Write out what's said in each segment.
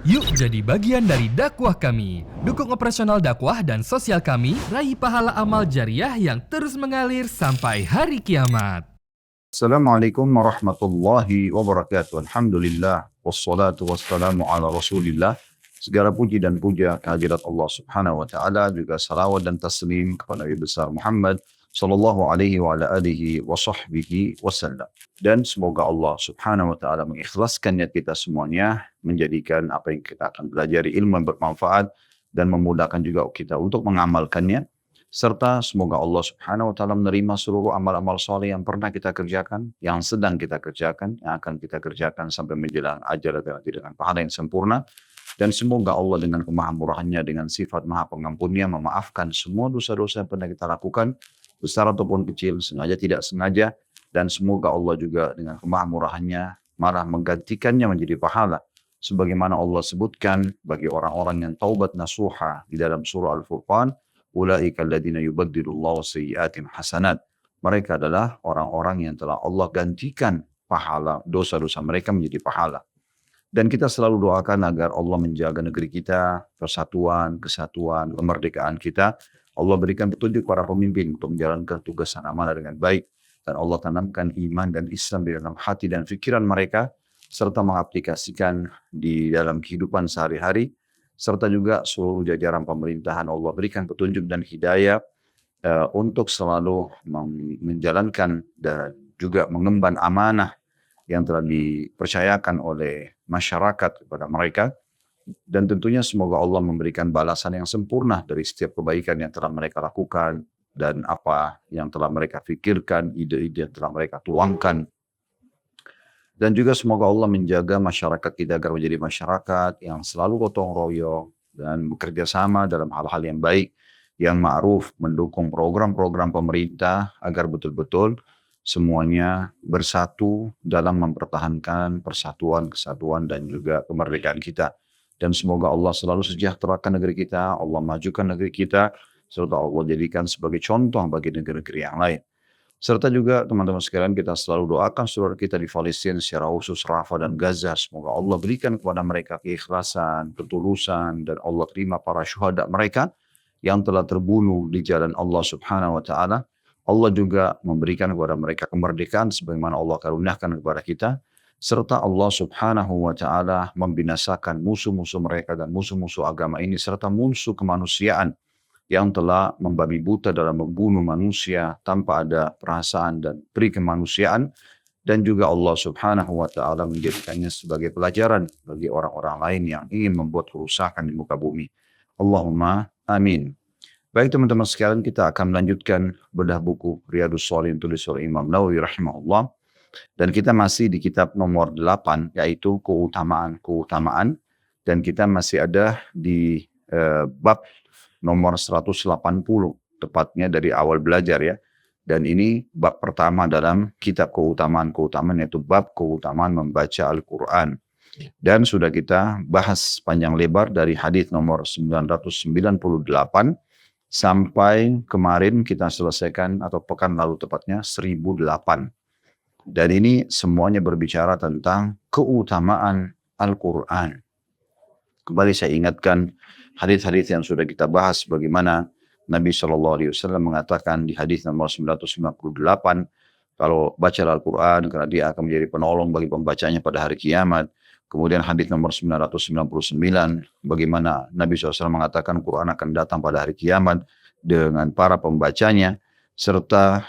Yuk jadi bagian dari dakwah kami. Dukung operasional dakwah dan sosial kami, raih pahala amal jariah yang terus mengalir sampai hari kiamat. Assalamualaikum warahmatullahi wabarakatuh. Alhamdulillah, wassalatu wassalamu ala rasulillah. Segala puji dan puja kehadirat Allah subhanahu wa ta'ala, juga salawat dan taslim kepada Nabi besar Muhammad sallallahu alaihi wa ala alihi wa sahbihi wasallam. Dan semoga Allah subhanahu wa ta'ala mengikhlaskan niat kita semuanya, menjadikan apa yang kita akan pelajari ilmu yang bermanfaat, dan memudahkan juga kita untuk mengamalkannya. Serta semoga Allah subhanahu wa ta'ala menerima seluruh amal-amal soleh yang pernah kita kerjakan, yang sedang kita kerjakan, yang akan kita kerjakan sampai menjelang ajal dengan pahala yang sempurna. Dan semoga Allah dengan kemahamurahannya, dengan sifat maha pengampunnya, memaafkan semua dosa-dosa yang pernah kita lakukan, besar ataupun kecil, sengaja tidak sengaja. Dan semoga Allah juga dengan kemahamurahannya malah menggantikannya menjadi pahala. Sebagaimana Allah sebutkan bagi orang-orang yang taubat nasuha di dalam surah Al-Furqan, ulaika alladziina yubaddilullahu sayyi'atihim hasanat. Mereka adalah orang-orang yang telah Allah gantikan pahala dosa-dosa mereka menjadi pahala. Dan kita selalu doakan agar Allah menjaga negeri kita, persatuan, kesatuan, kemerdekaan kita. Allah berikan petunjuk para pemimpin untuk menjalankan tugas dan amanah dengan baik. Dan Allah tanamkan iman dan Islam di dalam hati dan pikiran mereka, serta mengaplikasikan di dalam kehidupan sehari-hari. Serta juga seluruh jajaran pemerintahan Allah berikan petunjuk dan hidayah untuk selalu menjalankan dan juga mengemban amanah yang telah dipercayakan oleh masyarakat kepada mereka. Dan tentunya semoga Allah memberikan balasan yang sempurna dari setiap kebaikan yang telah mereka lakukan, dan apa yang telah mereka fikirkan, ide-ide yang telah mereka tuangkan. Dan juga semoga Allah menjaga masyarakat kita agar menjadi masyarakat yang selalu gotong royong dan bekerja sama dalam hal-hal yang baik, yang ma'ruf, mendukung program-program pemerintah agar betul-betul semuanya bersatu dalam mempertahankan persatuan, kesatuan, dan juga kemerdekaan kita. Dan semoga Allah selalu sejahterakan negeri kita, Allah majukan negeri kita, serta Allah jadikan sebagai contoh bagi negeri-negeri yang lain. Serta juga teman-teman sekalian, kita selalu doakan saudara kita di Palestina, secara khusus Rafah dan Gaza. Semoga Allah berikan kepada mereka keikhlasan, ketulusan, dan Allah terima para syuhada mereka yang telah terbunuh di jalan Allah subhanahu wa ta'ala. Allah juga memberikan kepada mereka kemerdekaan sebagaimana Allah karuniakan kepada kita. Serta Allah subhanahu wa ta'ala membinasakan musuh-musuh mereka dan musuh-musuh agama ini, serta musuh kemanusiaan yang telah membabi buta dalam membunuh manusia tanpa ada perasaan dan peri kemanusiaan. Dan juga Allah subhanahu wa ta'ala menjadikannya sebagai pelajaran bagi orang-orang lain yang ingin membuat kerusakan di muka bumi. Allahumma amin. Baik teman-teman sekalian, kita akan melanjutkan bedah buku Riyadhus Shalihin tulis oleh Imam Nawawi rahimahullah. Dan kita masih di kitab nomor 8, yaitu keutamaan-keutamaan. Dan kita masih ada di bab nomor 180, tepatnya dari awal belajar ya. Dan ini bab pertama dalam kitab keutamaan-keutamaan, yaitu bab keutamaan membaca Al-Quran. Dan sudah kita bahas panjang lebar dari hadis nomor 998 sampai kemarin kita selesaikan, atau pekan lalu tepatnya 1008. Dan ini semuanya berbicara tentang keutamaan Al-Quran. Kembali saya ingatkan hadis-hadis yang sudah kita bahas, bagaimana Nabi SAW mengatakan di hadis nomor 958, kalau baca Al-Quran karena dia akan menjadi penolong bagi pembacanya pada hari kiamat. Kemudian hadis nomor 999, bagaimana Nabi SAW mengatakan Quran akan datang pada hari kiamat dengan para pembacanya, serta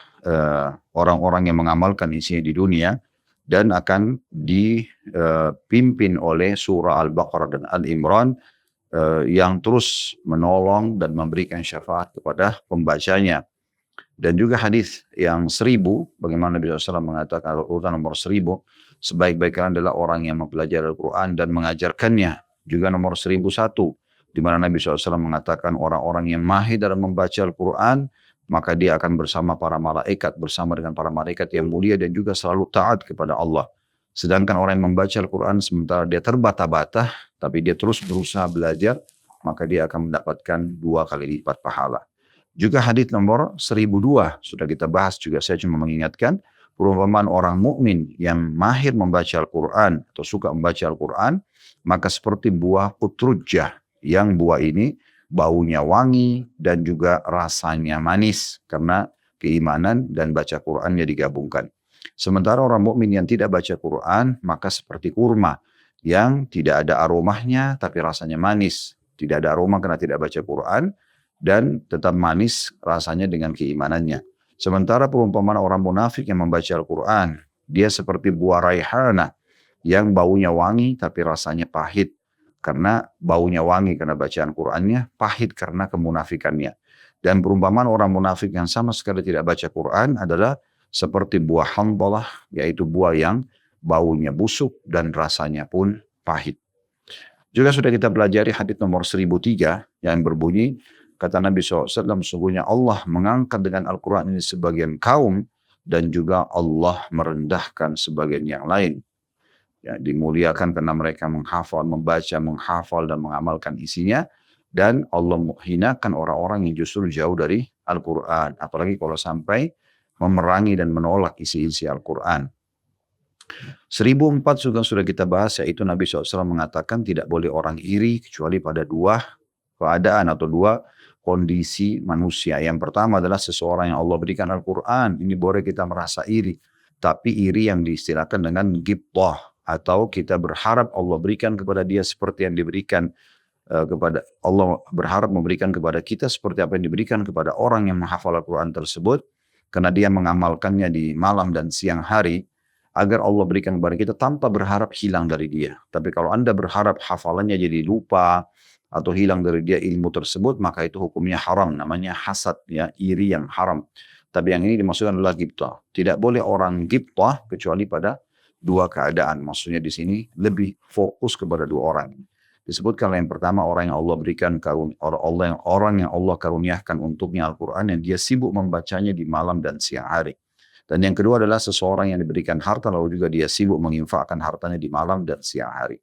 orang-orang yang mengamalkan isinya di dunia, dan akan dipimpin oleh surah Al-Baqarah dan Al-Imran, yang terus menolong dan memberikan syafaat kepada pembacanya. Dan juga hadis yang 1000, bagaimana Nabi SAW mengatakan urutan nomor 1000, sebaik-baik kalian adalah orang yang mempelajari Al-Quran dan mengajarkannya. Juga nomor 1001, di mana Nabi SAW mengatakan orang-orang yang mahir dalam membaca Al-Quran, maka dia akan bersama para malaikat, bersama dengan para malaikat yang mulia dan juga selalu taat kepada Allah. Sedangkan orang yang membaca Al-Quran sementara dia terbata-bata, tapi dia terus berusaha belajar, maka dia akan mendapatkan 2 kali lipat pahala. Juga hadis nomor 1002 sudah kita bahas juga, saya cuma mengingatkan perumpamaan orang mukmin yang mahir membaca Al-Quran atau suka membaca Al-Quran, maka seperti buah utrujah, yang buah ini baunya wangi dan juga rasanya manis karena keimanan dan baca Qurannya digabungkan. Sementara orang mukmin yang tidak baca Quran maka seperti kurma yang tidak ada aromanya tapi rasanya manis. Tidak ada aroma karena tidak baca Quran dan tetap manis rasanya dengan keimanannya. Sementara perumpamaan orang munafik yang membaca Al-Quran, dia seperti buah raihana yang baunya wangi tapi rasanya pahit. Karena baunya wangi karena bacaan Qur'annya, pahit karena kemunafikannya. Dan perumpamaan orang munafik yang sama sekali tidak baca Qur'an adalah seperti buah handalah, yaitu buah yang baunya busuk dan rasanya pun pahit. Juga sudah kita pelajari hadis nomor 1003 yang berbunyi, kata Nabi SAW, sesungguhnya Allah mengangkat dengan Al-Quran ini sebagian kaum dan juga Allah merendahkan sebagian yang lain. Ya, dimuliakan karena mereka menghafal, membaca, menghafal dan mengamalkan isinya. Dan Allah menghinakan orang-orang yang justru jauh dari Al-Quran. Apalagi kalau sampai memerangi dan menolak isi-isi Al-Quran. 1004 sudah kita bahas, yaitu Nabi SAW mengatakan tidak boleh orang iri kecuali pada dua keadaan atau dua kondisi manusia. Yang pertama adalah seseorang yang Allah berikan Al-Quran. Ini boleh kita merasa iri. Tapi iri yang diistilahkan dengan ghibthah, atau kita berharap Allah berikan kepada dia seperti yang diberikan kepada Allah, berharap memberikan kepada kita seperti apa yang diberikan kepada orang yang menghafal Al-Quran tersebut, karena dia mengamalkannya di malam dan siang hari, agar Allah berikan kepada kita tanpa berharap hilang dari dia. Tapi kalau Anda berharap hafalannya jadi lupa atau hilang dari dia ilmu tersebut, maka itu hukumnya haram, namanya hasad, ya, iri yang haram. Tapi yang ini dimaksudkan adalah ghibthah. Tidak boleh orang ghibthah kecuali pada dua keadaan. Maksudnya di sini lebih fokus kepada dua orang. Disebutkan yang pertama orang yang Allah berikan orang yang Allah karuniakan untuknya Al-Quran yang dia sibuk membacanya di malam dan siang hari. Dan yang kedua adalah seseorang yang diberikan harta lalu juga dia sibuk menginfakkan hartanya di malam dan siang hari.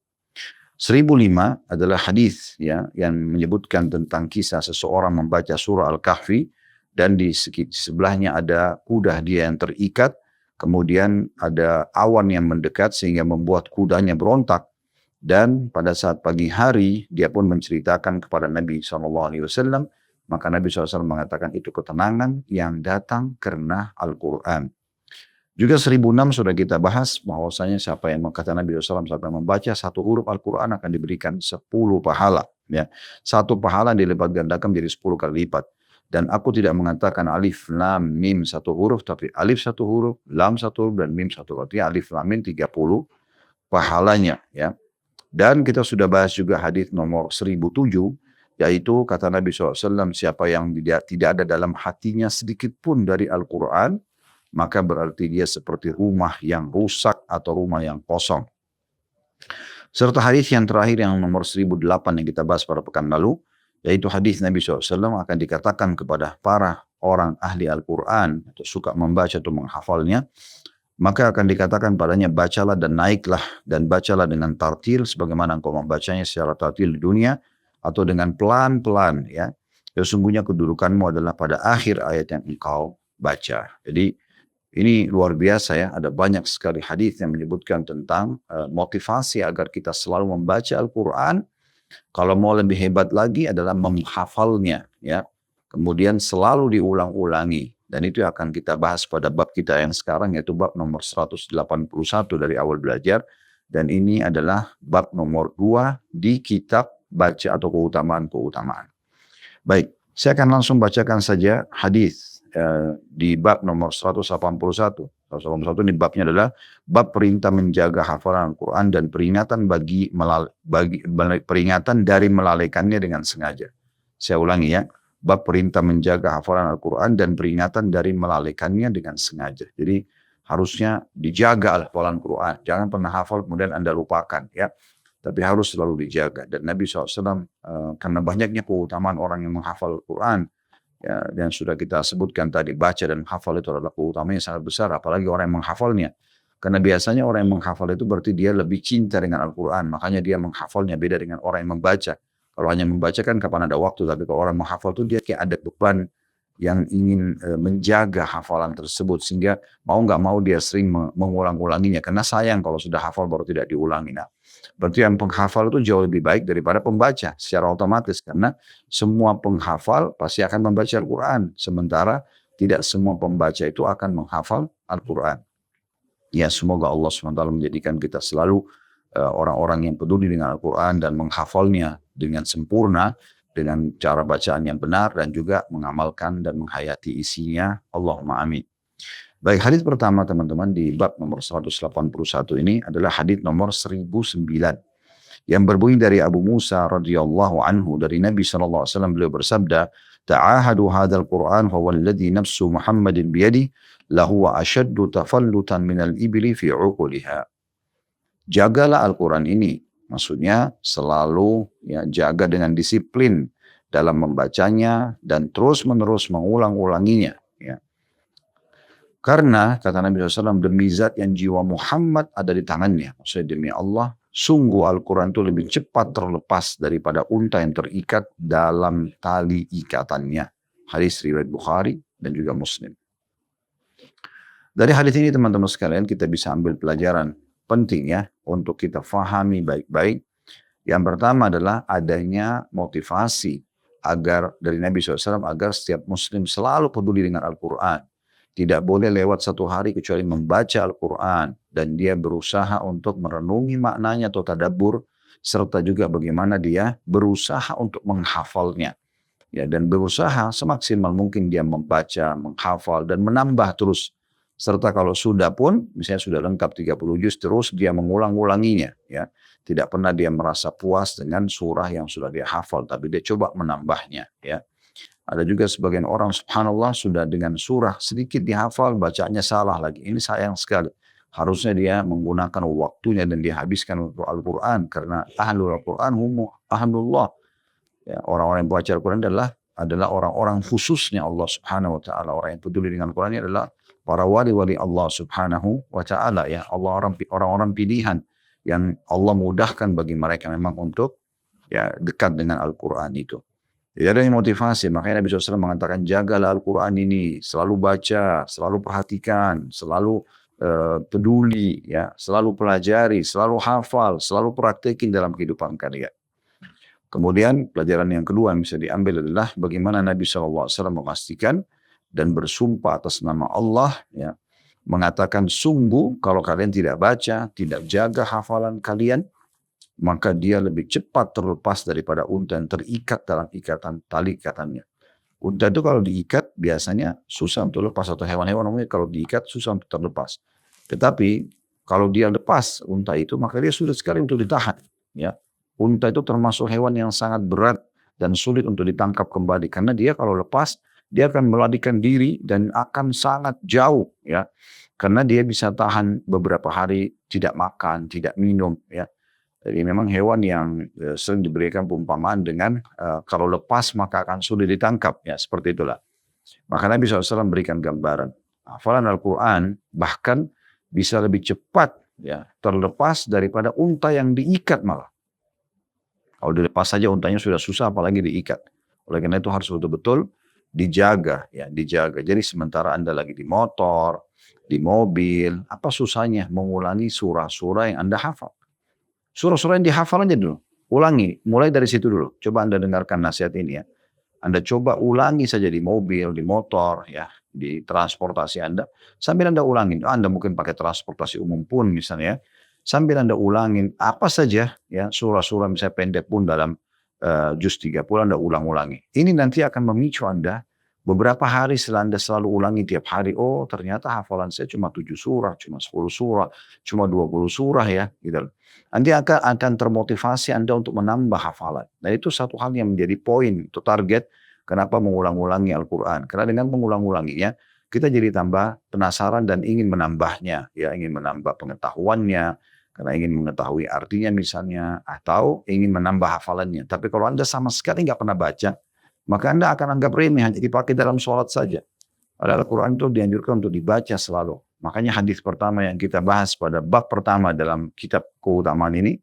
1005 adalah hadis, ya, yang menyebutkan tentang kisah seseorang membaca surah Al-Kahfi dan di sebelahnya ada kuda dia yang terikat. Kemudian ada awan yang mendekat sehingga membuat kudanya berontak. Dan pada saat pagi hari dia pun menceritakan kepada Nabi SAW. Maka Nabi SAW mengatakan itu ketenangan yang datang karena Al-Quran. Juga 1006 sudah kita bahas bahwasanya siapa yang kata Nabi SAW, siapa yang membaca satu huruf Al-Quran akan diberikan 10 pahala. Ya. Satu pahala dilipat gandakan menjadi 10 kali lipat. Dan aku tidak mengatakan alif, lam, mim satu huruf, tapi alif satu huruf, lam satu huruf, dan mim satu huruf. Artinya alif, lam, mim 30 pahalanya. Ya. Dan kita sudah bahas juga hadis nomor 1007, yaitu kata Nabi SAW, siapa yang tidak ada dalam hatinya sedikit pun dari Al-Quran, maka berarti dia seperti rumah yang rusak atau rumah yang kosong. Serta hadis yang terakhir yang nomor 1008 yang kita bahas pada pekan lalu, yaitu hadis Nabi SAW akan dikatakan kepada para orang ahli Al-Quran atau suka membaca atau menghafalnya, maka akan dikatakan padanya bacalah dan naiklah dan bacalah dengan tartil sebagaimana engkau membacanya secara tartil di dunia atau dengan pelan-pelan, ya. Sesungguhnya kedudukanmu adalah pada akhir ayat yang engkau baca. Jadi ini luar biasa, ya. Ada banyak sekali hadis yang menyebutkan tentang motivasi agar kita selalu membaca Al-Quran. Kalau mau lebih hebat lagi adalah menghafalnya, ya. Kemudian selalu diulang-ulangi. Dan itu akan kita bahas pada bab kita yang sekarang, yaitu bab nomor 181 dari awal belajar. Dan ini adalah bab nomor 2 di kitab baca atau keutamaan-keutamaan. Baik, saya akan langsung bacakan saja hadis di bab nomor 181. 181 ini babnya adalah bab perintah menjaga hafalan Al-Quran dan peringatan peringatan dari melalaikannya dengan sengaja. Saya ulangi, ya. Bab perintah menjaga hafalan Al-Quran dan peringatan dari melalaikannya dengan sengaja. Jadi harusnya dijaga hafalan Al-Quran. Jangan pernah hafal kemudian Anda lupakan, ya. Tapi harus selalu dijaga. Dan Nabi SAW karena banyaknya keutamaan orang yang menghafal Al-Quran, ya, dan sudah kita sebutkan tadi, baca dan hafal itu adalah keutamaan yang sangat besar, apalagi orang yang menghafalnya. Karena biasanya orang yang menghafal itu berarti dia lebih cinta dengan Al-Quran, makanya dia menghafalnya, beda dengan orang yang membaca. Kalau hanya membaca kan kapan ada waktu, tapi kalau orang menghafal itu dia kayak ada beban yang ingin menjaga hafalan tersebut sehingga mau nggak mau dia sering mengulang-ulanginya karena sayang kalau sudah hafal baru tidak diulangi. Nah, berarti yang penghafal itu jauh lebih baik daripada pembaca secara otomatis karena semua penghafal pasti akan membaca Al-Quran sementara tidak semua pembaca itu akan menghafal Al-Quran. Ya, semoga Allah SWT menjadikan kita selalu orang-orang yang peduli dengan Al-Quran dan menghafalnya dengan sempurna dengan cara bacaan yang benar dan juga mengamalkan dan menghayati isinya. Allahumma amin. Baik, hadis pertama teman-teman di bab nomor 181 ini adalah hadis nomor 1009 yang berbunyi dari Abu Musa radhiyallahu anhu dari Nabi SAW. Beliau bersabda, ta'ahadu hadzal Qur'an fa walladhi nafsu Muhammadin biyadi lahu wa ashaddu tafallutan minal ibli fi uquliha. Jagalah Al-Quran ini. Maksudnya selalu ya, jaga dengan disiplin dalam membacanya dan terus-menerus mengulang-ulanginya. Ya. Karena kata Nabi SAW, demi zat yang jiwa Muhammad ada di tangannya. Maksudnya demi Allah, sungguh Al-Quran itu lebih cepat terlepas daripada unta yang terikat dalam tali ikatannya. Hadis riwayat Bukhari dan juga Muslim. Dari hadis ini teman-teman sekalian kita bisa ambil pelajaran penting ya untuk kita fahami baik-baik. Yang pertama adalah adanya motivasi agar dari Nabi SAW agar setiap muslim selalu peduli dengan Al-Quran. Tidak boleh lewat satu hari kecuali membaca Al-Quran dan dia berusaha untuk merenungi maknanya atau tadabbur serta juga bagaimana dia berusaha untuk menghafalnya. Ya, dan berusaha semaksimal mungkin dia membaca, menghafal dan menambah terus. Serta kalau sudah pun, misalnya sudah lengkap 30 juz, terus dia mengulang-ulanginya. Ya. Tidak pernah dia merasa puas dengan surah yang sudah dia hafal, tapi dia coba menambahnya. Ya. Ada juga sebagian orang, subhanallah, sudah dengan surah sedikit dihafal, bacanya salah lagi. Ini sayang sekali. Harusnya dia menggunakan waktunya dan dia habiskan untuk Al-Quran. Karena ahlul Al-Quran humu ahlullah. Ya, orang-orang yang baca Al-Quran adalah orang-orang khususnya Allah subhanahu wa ta'ala. Orang yang peduli dengan Al-Quran ini adalah para wali-wali Allah subhanahu wa ta'ala. Ya, orang-orang pilihan yang Allah mudahkan bagi mereka memang untuk ya dekat dengan Al-Quran itu. Jadi ada motivasi, makanya Nabi SAW mengatakan jagalah Al-Quran ini, selalu baca, selalu perhatikan, selalu peduli, ya, selalu pelajari, selalu hafal, selalu praktekin dalam kehidupan kalian. Kemudian pelajaran yang kedua yang bisa diambil adalah bagaimana Nabi SAW memastikan dan bersumpah atas nama Allah, ya, mengatakan sungguh kalau kalian tidak baca, tidak jaga hafalan kalian, maka dia lebih cepat terlepas daripada unta yang terikat dalam tali ikatannya. Unta itu kalau diikat biasanya susah untuk lepas, atau hewan-hewan umumnya kalau diikat susah untuk terlepas. Tetapi kalau dia lepas unta itu, maka dia sulit sekali untuk ditahan. Ya. Unta itu termasuk hewan yang sangat berat dan sulit untuk ditangkap kembali, karena dia kalau lepas dia akan melarikan diri dan akan sangat jauh, ya, karena dia bisa tahan beberapa hari tidak makan, tidak minum, ya. Jadi memang hewan yang sering diberikan perumpamaan dengan kalau lepas maka akan sulit ditangkap, ya, seperti itulah. Maka Nabi SAW berikan gambaran hafalan Al-Quran bahkan bisa lebih cepat, ya, terlepas daripada unta yang diikat malah. Kalau dilepas saja untanya sudah susah, apalagi diikat. Oleh karena itu harus betul-betul dijaga, ya, dijaga. Jadi sementara Anda lagi di motor, di mobil, apa susahnya mengulangi surah-surah yang Anda hafal? Surah-surah yang dihafal aja dulu. Ulangi, mulai dari situ dulu. Coba Anda dengarkan nasihat ini, ya. Anda coba ulangi saja di mobil, di motor, ya, di transportasi Anda. Sambil Anda ulangin, Anda mungkin pakai transportasi umum pun misalnya, sambil Anda ulangin apa saja, ya, surah-surah misalnya pendek pun dalam juz 30 Anda ulang-ulangi. Ini nanti akan memicu Anda beberapa hari setelah Anda selalu ulangi tiap hari, oh ternyata hafalan saya cuma 7 surah, cuma 10 surah, cuma 20 surah, ya, gitu. Nanti akan termotivasi Anda untuk menambah hafalan. Dan itu satu hal yang menjadi poin, itu target kenapa mengulang-ulangi Al-Quran. Karena dengan mengulang-ulanginya, kita jadi tambah penasaran dan ingin menambahnya, ya, ingin menambah pengetahuannya, karena ingin mengetahui artinya misalnya, atau ingin menambah hafalannya. Tapi kalau Anda sama sekali nggak pernah baca, maka Anda akan anggap remeh, hanya dipakai dalam sholat saja. Padahal Al-Quran itu dianjurkan untuk dibaca selalu. Makanya hadis pertama yang kita bahas pada bab pertama dalam kitab keutamaan ini,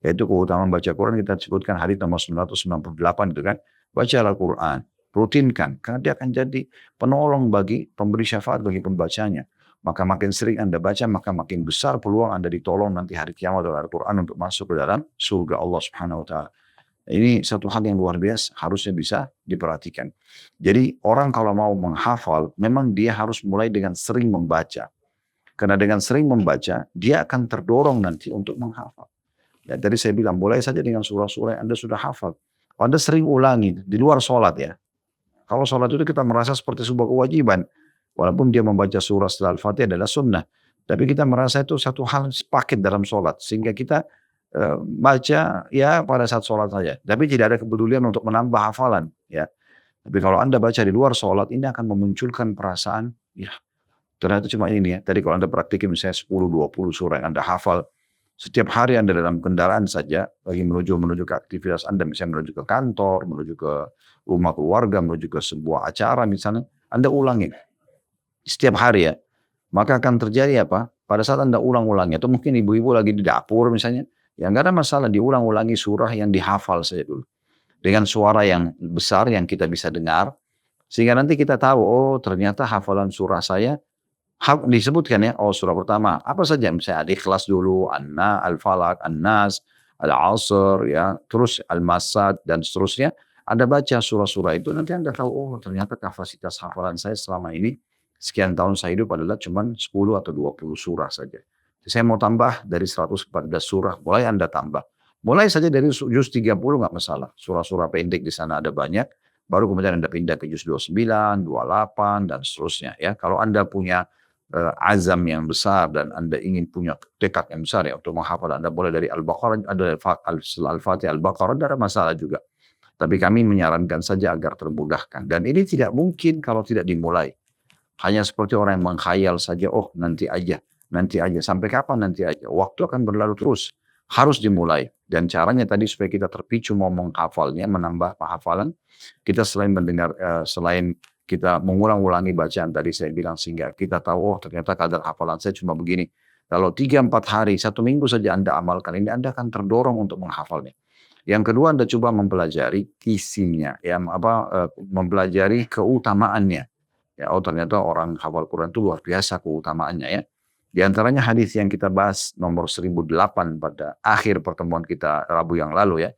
yaitu keutamaan baca Quran, kita sebutkan hadis nomor 998 itu kan, baca Al-Quran. rutinkan. Karena dia akan jadi penolong bagi pemberi syafaat bagi pembacanya. Maka makin sering Anda baca, maka makin besar peluang Anda ditolong nanti hari kiamat oleh Al-Quran untuk masuk ke dalam surga Allah Subhanahu wa Ta'ala. Ini satu hal yang luar biasa, harusnya bisa diperhatikan. Jadi orang kalau mau menghafal, memang dia harus mulai dengan sering membaca. Karena dengan sering membaca, dia akan terdorong nanti untuk menghafal. Ya, tadi saya bilang, mulai saja dengan surah-surah yang Anda sudah hafal. Anda sering ulangi, di luar sholat ya. Kalau sholat itu kita merasa seperti sebuah kewajiban. Walaupun dia membaca surah setelah Al-Fatihah adalah sunnah. Tapi kita merasa itu satu hal paket dalam sholat. Sehingga kita baca ya pada saat sholat saja. Tapi tidak ada kepedulian untuk menambah hafalan. Ya. Tapi kalau Anda baca di luar sholat, ini akan memunculkan perasaan, ya ternyata cuma ini ya. Tadi kalau Anda praktikin misalnya 10-20 surah yang Anda hafal, setiap hari Anda dalam kendaraan saja, bagi menuju ke aktivitas Anda, misalnya menuju ke kantor, menuju ke rumah keluarga, menuju ke sebuah acara misalnya, Anda ulangi. Setiap hari ya. Maka akan terjadi apa? Pada saat Anda ulang-ulangi, atau mungkin ibu-ibu lagi di dapur misalnya, ya nggak ada masalah diulang-ulangi surah yang dihafal saja dulu. Dengan suara yang besar yang kita bisa dengar, sehingga nanti kita tahu, oh ternyata hafalan surah saya, disebutkan ya, oh surah pertama, apa saja, misalnya Al-Ikhlas dulu, Al-Falaq, An-Nas, Al-Asr, ya, terus Al-Masad, dan seterusnya. Anda baca surah-surah itu, nanti Anda tahu, oh ternyata kapasitas hafalan saya selama ini, sekian tahun saya hidup adalah cuma 10 atau 20 surah saja. Saya mau tambah dari 114 surah, mulai Anda tambah. Mulai saja dari juz 30 nggak masalah. Surah-surah pendek di sana ada banyak. Baru kemudian Anda pindah ke juz 29, 28, dan seterusnya. Ya, kalau Anda punya azam yang besar dan Anda ingin punya tekad yang besar ya untuk menghafal, Anda boleh dari Al-Baqarah, ada Al-Fatihah, Al-Baqarah, tidak ada masalah juga. Tapi kami menyarankan saja agar termudahkan. Dan ini tidak mungkin kalau tidak dimulai. Hanya seperti orang yang mengkhayal saja, oh nanti aja. Nanti aja, sampai kapan nanti aja? Waktu akan berlalu terus, harus dimulai. Dan caranya tadi supaya kita terpicu mau menghafalnya, menambah hafalan, kita selain mendengar, selain kita mengulang-ulangi bacaan tadi saya bilang, sehingga kita tahu, oh ternyata kadar hafalan saya cuma begini. Kalau 3-4 hari, 1 minggu saja Anda amalkan ini, Anda akan terdorong untuk menghafalnya. Yang kedua, Anda coba mempelajari isinya, ya, mempelajari keutamaannya. Ya, oh ternyata orang hafal Quran itu luar biasa keutamaannya ya. Di antaranya hadis yang kita bahas nomor 1008 pada akhir pertemuan kita Rabu yang lalu ya.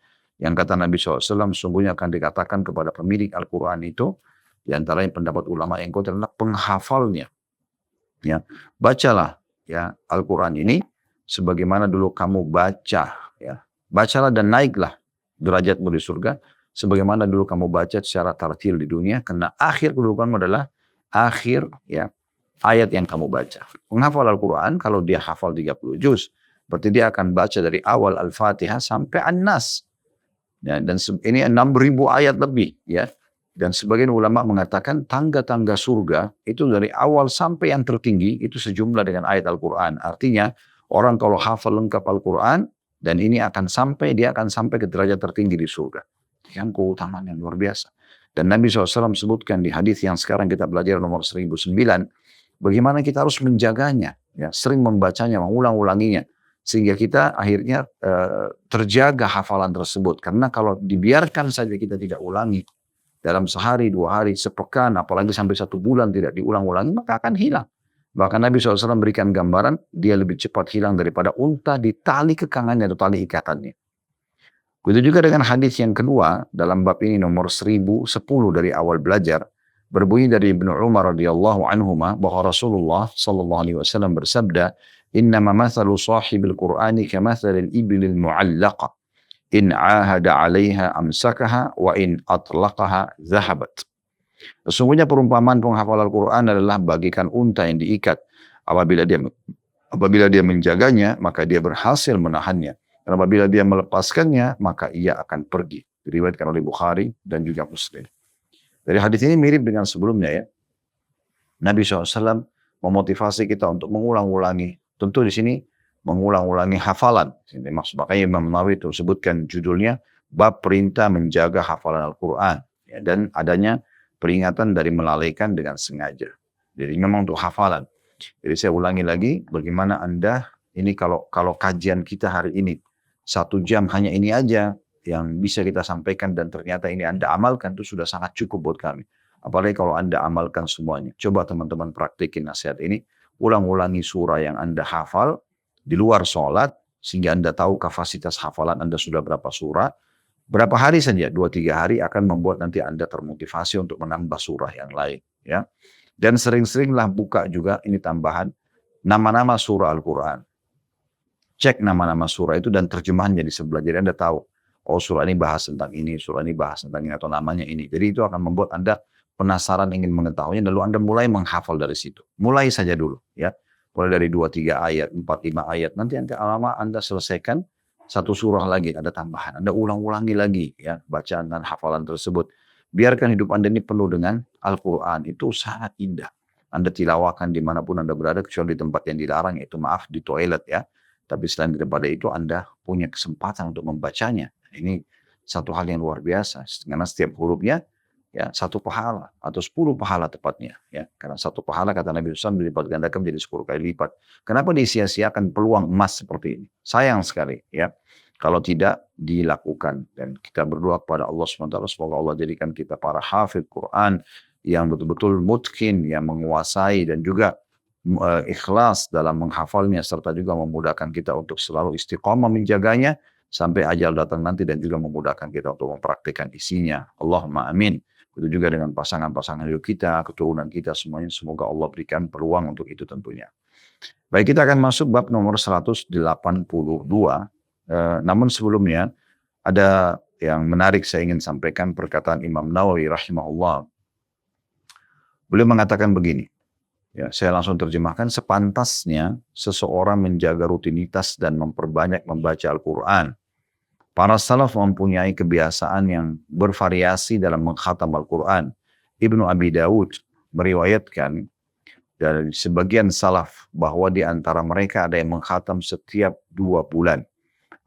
Yang kata Nabi SAW, sungguhnya akan dikatakan kepada pemilik Al-Quran itu, di antaranya pendapat ulama yang kuat adalah penghafalnya. Ya, bacalah ya Al-Quran ini sebagaimana dulu kamu baca. Ya, bacalah dan naiklah derajatmu di surga sebagaimana dulu kamu baca secara tartil di dunia. Karena akhir kedudukanmu adalah akhir ya ayat yang kamu baca. Menghafal Al-Quran, kalau dia hafal 30 juz, berarti dia akan baca dari awal Al-Fatihah sampai An-Nas. Ya, dan ini 6.000 ayat lebih. Ya. Dan sebagian ulama mengatakan tangga-tangga surga itu dari awal sampai yang tertinggi itu sejumlah dengan ayat Al-Quran. Artinya orang kalau hafal lengkap Al-Quran, dan ini akan sampai, dia akan sampai ke derajat tertinggi di surga. Yang keutamaan yang luar biasa. Dan Nabi SAW sebutkan di hadis yang sekarang kita belajar nomor 1009, bagaimana kita harus menjaganya, ya, sering membacanya, mengulang-ulanginya, sehingga kita akhirnya terjaga hafalan tersebut. Karena kalau dibiarkan saja kita tidak ulangi, dalam sehari, 2 hari, sepekan, apalagi sampai 1 bulan tidak diulang-ulangi, maka akan hilang. Bahkan Nabi SAW berikan gambaran, dia lebih cepat hilang daripada unta di tali kekangannya atau tali ikatannya. Begitu juga dengan hadis yang kedua, dalam bab ini nomor 1010 dari awal belajar, berbunyi dari Ibnu Umar radhiyallahu anhuma bahwa Rasulullah sallallahu alaihi wasallam bersabda, "Innama mathalu sahibil Qur'ani kamathalil ibilil mu'allaqa in 'ahada 'alaiha amsakaha wa in atlaqaha zahabat." Sesungguhnya perumpamaan penghafal Al-Quran adalah bagikan unta yang diikat. Apabila dia menjaganya, maka dia berhasil menahannya. Dan apabila dia melepaskannya, maka ia akan pergi. Diriwayatkan oleh Bukhari dan juga Muslim. Dari hadis ini mirip dengan sebelumnya ya. Nabi SAW memotivasi kita untuk mengulang-ulangi. Tentu di sini mengulang-ulangi hafalan. Ini maksud, makanya Imam Nawawi itu sebutkan judulnya bab perintah menjaga hafalan Al-Quran. Ya, dan adanya peringatan dari melalaikan dengan sengaja. Jadi memang untuk hafalan. Jadi saya ulangi lagi, bagaimana Anda ini kalau kajian kita hari ini 1 jam hanya ini aja, yang bisa kita sampaikan dan ternyata ini Anda amalkan itu sudah sangat cukup buat kami. Apalagi kalau Anda amalkan semuanya. Coba teman-teman praktikin nasihat ini. Ulang-ulangi surah yang Anda hafal di luar sholat. Sehingga Anda tahu kapasitas hafalan Anda sudah berapa surah. Berapa hari saja, 2-3 hari akan membuat nanti Anda termotivasi untuk menambah surah yang lain. Ya. Dan sering-seringlah buka juga, ini tambahan, nama-nama surah Al-Quran. Cek nama-nama surah itu dan terjemahannya di sebelah. Jadi Anda tahu, oh surah ini bahas tentang ini, surah ini bahas tentang ini, atau namanya ini. Jadi itu akan membuat Anda penasaran ingin mengetahuinya, lalu Anda mulai menghafal dari situ. Mulai saja dulu. Ya. Mulai dari 2-3 ayat, 4-5 ayat. Nanti lama Anda selesaikan, satu surah lagi, ada tambahan. Anda ulang-ulangi lagi ya bacaan dan hafalan tersebut. Biarkan hidup Anda ini penuh dengan Al-Quran. Itu sangat indah. Anda tilawakan dimanapun Anda berada, kecuali di tempat yang dilarang, yaitu maaf di toilet ya. Tapi selain daripada itu Anda punya kesempatan untuk membacanya. Ini satu hal yang luar biasa. Karena setiap hurufnya ya 1 pahala atau 10 pahala tepatnya. Ya. Karena 1 pahala kata Nabi SAW dilipat gandakan menjadi 10 kali lipat. Kenapa disia-siakan peluang emas seperti ini? Sayang sekali ya. Kalau tidak dilakukan, dan kita berdoa kepada Allah SWT, semoga Allah jadikan kita para hafidh Quran yang betul-betul mutqin, yang menguasai dan juga ikhlas dalam menghafalnya, serta juga memudahkan kita untuk selalu istiqamah menjaganya sampai ajal datang nanti, dan juga memudahkan kita untuk mempraktikkan isinya. Allahumma amin. Itu juga dengan pasangan-pasangan hidup kita, keturunan kita semuanya, semoga Allah berikan peluang untuk itu tentunya. Baik, kita akan masuk bab nomor 182. Namun sebelumnya ada yang menarik saya ingin sampaikan, perkataan Imam Nawawi rahimahullah. Beliau mengatakan begini, ya, saya langsung terjemahkan, sepantasnya seseorang menjaga rutinitas dan memperbanyak membaca Al-Quran. Para salaf mempunyai kebiasaan yang bervariasi dalam mengkhatam Al-Quran. Ibnu Abi Dawud meriwayatkan dari sebagian salaf bahwa di antara mereka ada yang mengkhatam setiap 2 bulan.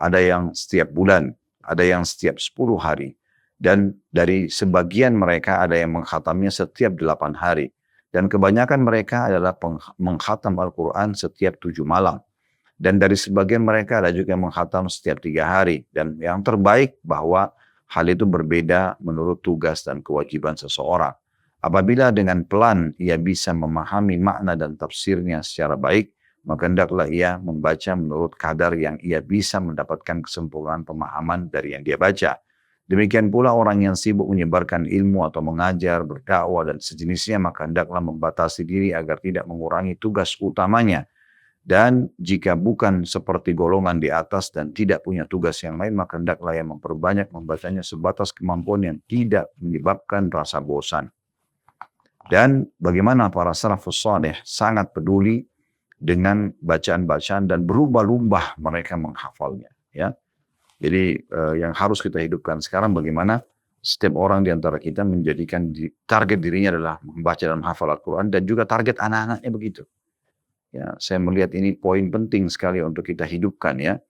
Ada yang setiap bulan, ada yang setiap 10 hari. Dan dari sebagian mereka ada yang mengkhatamnya setiap 8 hari. Dan kebanyakan mereka adalah mengkhatam Al-Quran setiap 7 malam. Dan dari sebagian mereka ada juga yang mengkhatam setiap 3 hari. Dan yang terbaik bahwa hal itu berbeda menurut tugas dan kewajiban seseorang. Apabila dengan pelan ia bisa memahami makna dan tafsirnya secara baik, maka hendaklah ia membaca menurut kadar yang ia bisa mendapatkan kesempurnaan pemahaman dari yang dia baca. Demikian pula orang yang sibuk menyebarkan ilmu atau mengajar, berdakwah dan sejenisnya, maka hendaklah membatasi diri agar tidak mengurangi tugas utamanya. Dan jika bukan seperti golongan di atas dan tidak punya tugas yang lain, maka hendaklah ia memperbanyak membacanya sebatas kemampuan yang tidak menyebabkan rasa bosan. Dan bagaimana para salafus saleh sangat peduli dengan bacaan-bacaan dan berlumba-lumba mereka menghafalnya. Ya. Jadi yang harus kita hidupkan sekarang bagaimana setiap orang di antara kita menjadikan target dirinya adalah membaca dan menghafal Al-Quran, dan juga target anak-anaknya begitu. Ya, saya melihat ini poin penting sekali untuk kita hidupkan ya.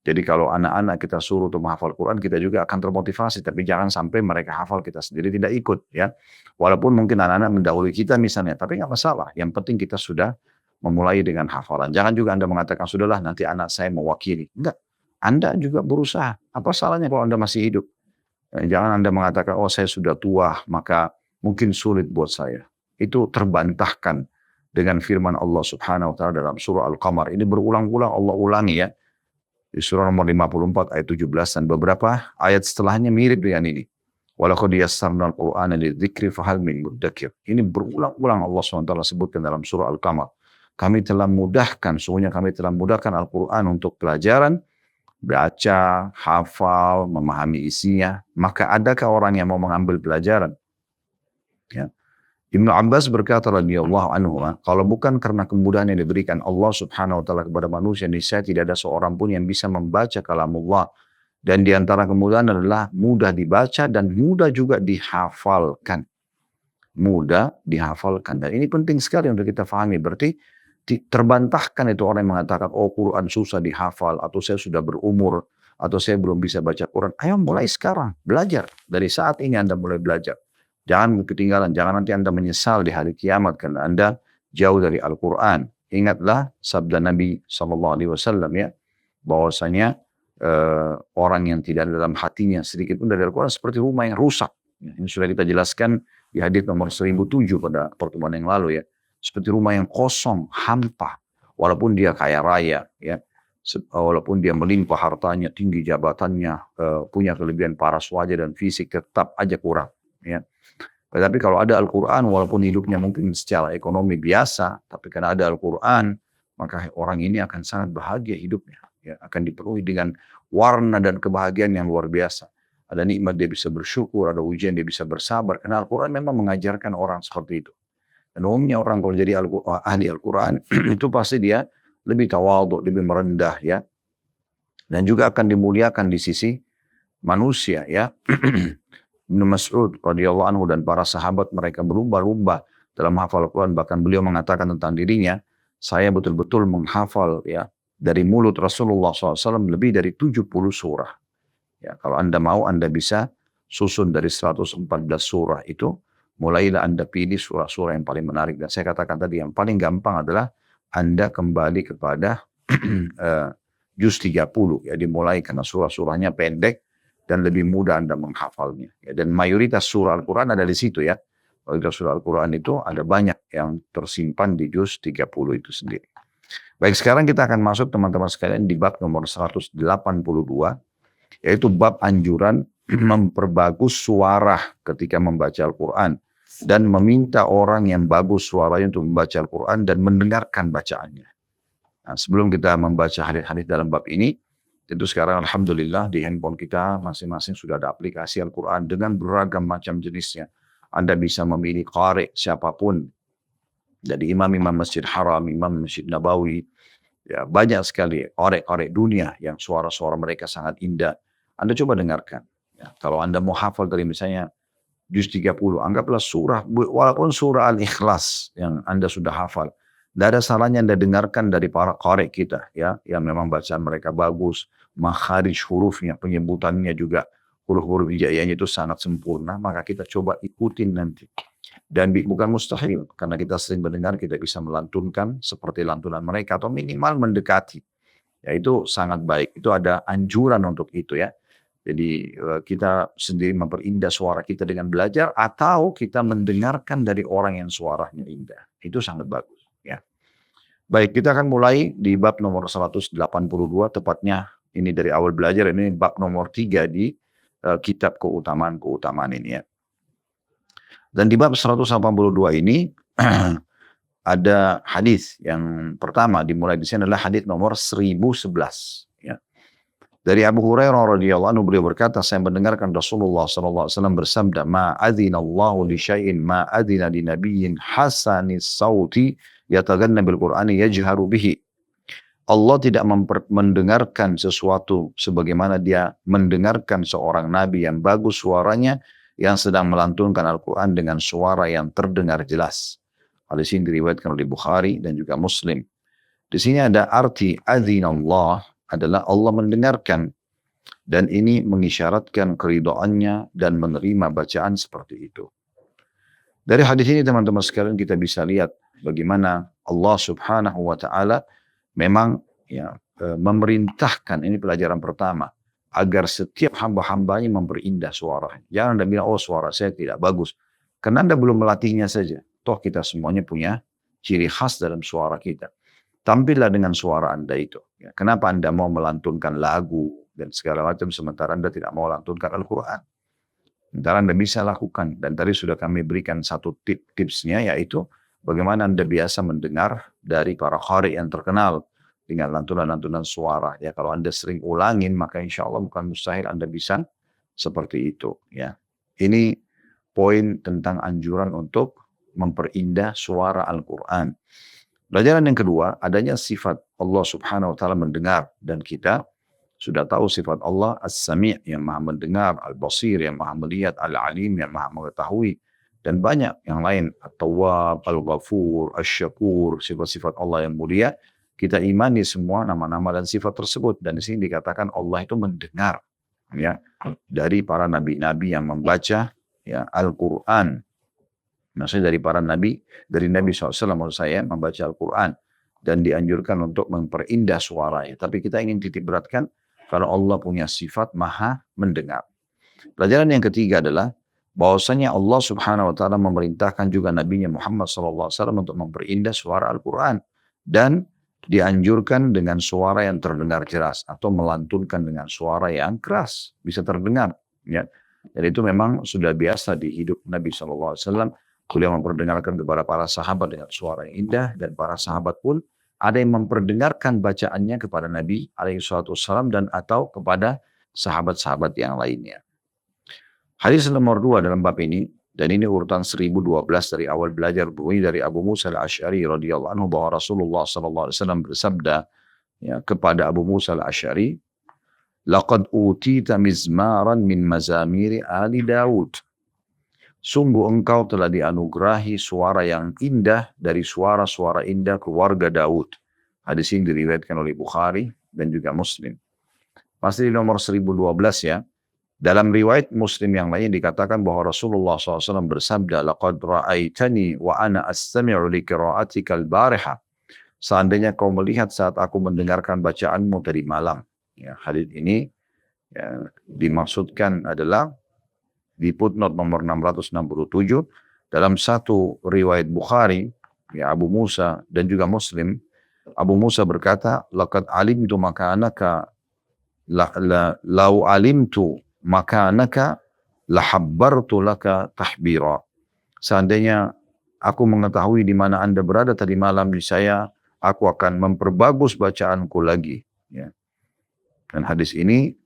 Jadi kalau anak-anak kita suruh untuk menghafal Quran, kita juga akan termotivasi. Tapi jangan sampai mereka hafal, kita sendiri tidak ikut ya. Walaupun mungkin anak-anak mendahului kita misalnya, tapi nggak masalah. Yang penting kita sudah memulai dengan hafalan. Jangan juga Anda mengatakan, sudahlah nanti anak saya mewakili. Enggak. Anda juga berusaha. Apa salahnya kalau Anda masih hidup? Jangan Anda mengatakan, oh saya sudah tua, maka mungkin sulit buat saya. Itu terbantahkan dengan firman Allah Subhanahu wa taala dalam surah Al-Qamar. Ini berulang-ulang Allah ulangi ya. Di surah nomor 54 ayat 17 dan beberapa ayat setelahnya mirip dengan ini. Walaqad yassarnal Qur'ana lidzikri fahal min mudzakir. Ini berulang-ulang Allah SWT sebutkan dalam surah Al-Qamar. Kami telah mudahkan, sungguhnya kami telah mudahkan Al-Quran untuk pelajaran, baca, hafal, memahami isinya. Maka adakah orang yang mau mengambil pelajaran? Ya. Ibnu Abbas berkata radhiyallahu anhu, kalau bukan karena kemudahan yang diberikan Allah Subhanahu wa taala kepada manusia, niscaya tidak ada seorang pun yang bisa membaca kalamullah. Dan di antara kemudahan adalah mudah dibaca dan mudah juga dihafalkan. Mudah dihafalkan. Dan ini penting sekali untuk kita pahami. Berarti terbantahkan itu orang yang mengatakan, oh Quran susah dihafal, atau saya sudah berumur, atau saya belum bisa baca Quran. Ayo mulai sekarang, belajar. Dari saat ini Anda mulai belajar. Jangan ketinggalan, jangan nanti Anda menyesal di hari kiamat karena Anda jauh dari Al-Quran. Ingatlah sabda Nabi SAW ya, bahwasanya orang yang tidak ada dalam hatinya sedikit pun dari Al-Quran seperti rumah yang rusak. Ya, ini sudah kita jelaskan di hadits nomor 1007 pada pertemuan yang lalu ya. Seperti rumah yang kosong, hampa. Walaupun dia kaya raya, ya, walaupun dia melimpah hartanya, tinggi jabatannya, punya kelebihan paras wajah dan fisik, tetap aja kurang. Ya. Tetapi kalau ada Al-Quran, walaupun hidupnya mungkin secara ekonomi biasa, tapi karena ada Al-Quran, maka orang ini akan sangat bahagia hidupnya. Ya, akan dipenuhi dengan warna dan kebahagiaan yang luar biasa. Ada nikmat dia bisa bersyukur, ada ujian dia bisa bersabar. Karena Al-Quran memang mengajarkan orang seperti itu. Dan umumnya orang kalau jadi ahli Al-Quran, itu pasti dia lebih tawadhu, lebih merendah ya. Dan juga akan dimuliakan di sisi manusia ya. Ibnu Mas'ud radhiyallahu anhu dan para sahabat mereka berubah-ubah dalam hafal Al-Quran. Bahkan beliau mengatakan tentang dirinya, saya betul-betul menghafal ya dari mulut Rasulullah SAW lebih dari 70 surah. Ya, kalau Anda mau, Anda bisa susun dari 114 surah itu. Mulailah Anda pilih surah-surah yang paling menarik. Dan saya katakan tadi yang paling gampang adalah Anda kembali kepada juz 30. Ya, dimulai karena surah-surahnya pendek dan lebih mudah Anda menghafalnya. Ya, dan mayoritas surah Al-Quran ada di situ ya. Mayoritas surah Al-Quran itu ada banyak yang tersimpan di juz 30 itu sendiri. Baik, sekarang kita akan masuk teman-teman sekalian di bab nomor 182. Yaitu bab anjuran memperbagus suara ketika membaca Al-Quran. Dan meminta orang yang bagus suaranya untuk membaca Al-Quran dan mendengarkan bacaannya. Nah, sebelum kita membaca hadis-hadis dalam bab ini, tentu sekarang Alhamdulillah di handphone kita masing-masing sudah ada aplikasi Al-Quran dengan beragam macam jenisnya. Anda bisa memilih qari siapapun. Dari imam-imam Masjid Haram, imam Masjid Nabawi. Ya, banyak sekali qari-qari dunia yang suara-suara mereka sangat indah. Anda coba dengarkan. Ya, kalau Anda mau hafal dari misalnya juz 30, anggaplah surah, walaupun surah Al-Ikhlas yang Anda sudah hafal. Tidak ada salahnya Anda dengarkan dari para qari kita, ya, yang memang bacaan mereka bagus, makharij hurufnya, penyebutannya juga, huruf-huruf hijaiyahnya itu sangat sempurna, maka kita coba ikutin nanti. Dan bukan mustahil, karena kita sering mendengar, kita bisa melantunkan seperti lantunan mereka, atau minimal mendekati. Ya, itu sangat baik, itu ada anjuran untuk itu ya. Jadi kita sendiri memperindah suara kita dengan belajar atau kita mendengarkan dari orang yang suaranya indah. Itu sangat bagus. Ya. Baik, kita akan mulai di bab nomor 182, tepatnya ini dari awal belajar, ini bab nomor 3 di kitab keutamaan ini ya. Dan di bab 182 ini ada hadis yang pertama dimulai di sini adalah hadis nomor 1011. Ya. Dari Abu Hurairah radhiyallahu anhu beliau berkata, saya mendengarkan Rasulullah SAW bersabda, ma adzina Allahu li syai'in ma adzina li nabiyyin hasanis sauti yataganna bil Qur'ani yajharu bihi. Allah tidak mendengarkan sesuatu sebagaimana dia mendengarkan seorang nabi yang bagus suaranya yang sedang melantunkan Al-Quran dengan suara yang terdengar jelas. Hadis ini diriwayatkan oleh Bukhari dan juga Muslim. Di sini ada arti adzina Allah adalah Allah mendengarkan, dan ini mengisyaratkan keridhaannya dan menerima bacaan seperti itu. Dari hadis ini teman-teman sekalian kita bisa lihat bagaimana Allah Subhanahu wa taala memang ya memerintahkan, ini pelajaran pertama, agar setiap hamba-hambanya memperindah suaranya. Jangan Anda bilang, oh suara saya tidak bagus, karena Anda belum melatihnya saja. Toh kita semuanya punya ciri khas dalam suara kita. Tampillah dengan suara Anda itu. Ya, kenapa Anda mau melantunkan lagu dan segala macam sementara Anda tidak mau melantunkan Al-Quran? Sementara Anda bisa lakukan. Dan tadi sudah kami berikan satu tipsnya, yaitu bagaimana Anda biasa mendengar dari para qari yang terkenal dengan lantunan-lantunan suara. Ya, kalau Anda sering ulangin, maka insya Allah bukan mustahil Anda bisa seperti itu. Ya, ini poin tentang anjuran untuk memperindah suara Al-Quran. Pelajaran yang kedua, adanya sifat Allah Subhanahu wa taala mendengar, dan kita sudah tahu sifat Allah As-Sami' yang Maha mendengar, Al-Basir yang Maha melihat, Al-Alim yang Maha mengetahui, dan banyak yang lain, At-Tawwab, Al-Ghafur, Asy-Syakur, sifat-sifat Allah yang mulia. Kita imani semua nama-nama dan sifat tersebut, dan di sini dikatakan Allah itu mendengar ya dari para nabi-nabi yang membaca ya Al-Qur'an. Maksudnya dari para nabi, dari Nabi SAW maksud saya membaca Al-Quran dan dianjurkan untuk memperindah suaranya. Tapi kita ingin titik beratkan Karena Allah punya sifat maha mendengar. Pelajaran yang ketiga adalah bahwasanya Allah Subhanahu wa taala memerintahkan juga Nabi-Nya Muhammad SAW untuk memperindah suara Al-Qur'an dan dianjurkan dengan suara yang terdengar jelas atau melantunkan dengan suara yang keras bisa terdengar, ya. Dan itu memang sudah biasa di hidup Nabi SAW. Beliau memperdengarkan kepada para sahabat dengan suara yang indah, dan para sahabat pun ada yang memperdengarkan bacaannya kepada Nabi SAW dan atau kepada sahabat-sahabat yang lainnya. Hadis nomor 2 dalam bab ini, dan ini urutan 1012 dari awal belajar, bunyi dari Abu Musa al-Asy'ari radhiyallahu anhu bahwa Rasulullah SAW bersabda, ya, kepada Abu Musa al-Asy'ari, "Laqad utita mizmaran min mazamiri ali Daud." Sungguh engkau telah dianugerahi suara yang indah dari suara-suara indah keluarga Daud. Hadis ini diriwayatkan oleh Bukhari dan juga Muslim. Masih di nomor 1012 ya. Dalam riwayat Muslim yang lain dikatakan bahwa Rasulullah SAW bersabda, "Laqad ra'aitani wa ana astami'u li qira'atika al-bariha." Seandainya kau melihat saat aku mendengarkan bacaanmu tadi malam. Ya, hadis ini ya, dimaksudkan adalah di footnote nomor 667 dalam satu riwayat Bukhari, ya, Abu Musa dan juga Muslim, Abu Musa berkata, "Laqad alimtu makanaka lau alimtu makanaka lahabbartu laka tahbira." Seandainya aku mengetahui di mana Anda berada tadi malam di saya, aku akan memperbagus bacaanku lagi, ya. Dan hadis ini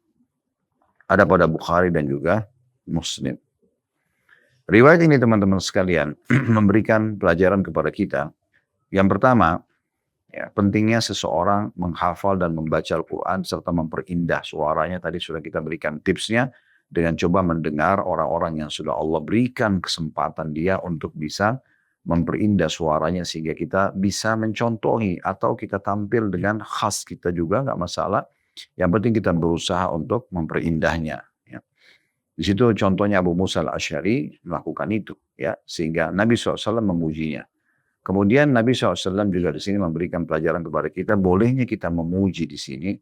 ada pada Bukhari dan juga Muslim. Riwayat ini teman-teman sekalian memberikan pelajaran kepada kita. Yang pertama, ya, pentingnya seseorang menghafal dan membaca Al-Quran serta memperindah suaranya. Tadi sudah kita berikan tipsnya dengan coba mendengar orang-orang yang sudah Allah berikan kesempatan dia untuk bisa memperindah suaranya sehingga kita bisa mencontohi atau kita tampil dengan khas kita juga, nggak masalah. Yang penting kita berusaha untuk memperindahnya. Di situ contohnya Abu Musa al-Asy'ari melakukan itu, ya, sehingga Nabi SAW memujinya. Kemudian Nabi SAW juga di sini memberikan pelajaran kepada kita, bolehnya kita memuji di sini,